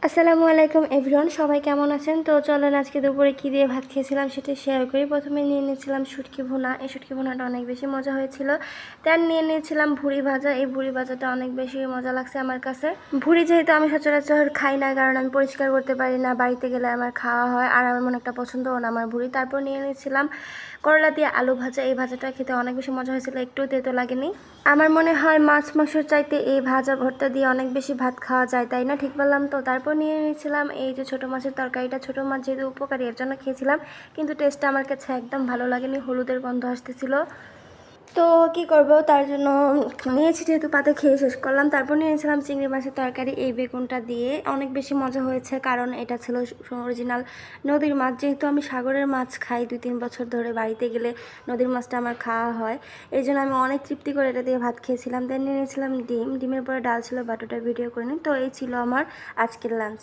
আসসালামু আলাইকুম এভরিওয়ান, সবাই কেমন আছেন? তো চলেন আজকে দুপুরে কী দিয়ে ভাত খেয়েছিলাম সেটা শেয়ার করি। প্রথমে নিয়ে নিয়েছিলাম শুটকি ভুনা। এই শুটকি ভুনাটা অনেক বেশি মজা হয়েছিল। দেন নিয়ে নিয়েছিলাম ভুড়ি ভাজা। এই ভুড়ি ভাজাটা অনেক বেশি মজা লাগছে আমার কাছে। ভুড়ি যেহেতু আমি সচরাচর খাই না, কারণ আমি পরিষ্কার করতে পারি না, বাড়িতে গেলে আমার খাওয়া হয়, আর আমার মনে একটা পছন্দও না আমার ভুড়ি। তারপর নিয়ে নিয়েছিলাম করলা দিয়ে আলু ভাজা। এই ভাজাটা খেতে অনেক বেশি মজা হয়েছিল, একটু তেতো লাগেনি। আমার মনে হয় মাছ মাংসর চাইতে এই ভাজা ভর্তা দিয়ে অনেক বেশি ভাত খাওয়া যায়, তাই না? ঠিক বললাম তো? তারপর নিয়ে নিয়েছিলাম এই যে ছোটো মাছের তরকারিটা। ছোটো মাছ যেহেতু উপকারী, এর জন্য খেয়েছিলাম, কিন্তু টেস্টটা আমার কাছে একদম ভালো লাগেনি, হলুদের গন্ধ আসতেছিল। তো কি করব, তার জন্য নিয়েছি যেহেতু পাতে খেয়ে শেষ করলাম। তারপর নিয়েছিলাম চিংড়ি মাছের তরকারি। এই বেগুনটা দিয়ে অনেক বেশি মজা হয়েছে, কারণ এটা ছিল অরিজিনাল নদীর মাছ। যেহেতু আমি সাগরের মাছ খাই 2-3 বছর ধরে, বাড়িতে গেলে নদীর মাছটা আমার খাওয়া হয়, এই জন্য আমি অনেক তৃপ্তি করে এটা দিয়ে ভাত খেয়েছিলাম। দেন নিয়েছিলাম ডিমের পরে ডাল ছিল, বাট ওটা ভিডিও করিনি। তো এই ছিল আমার আজকের লাঞ্চ।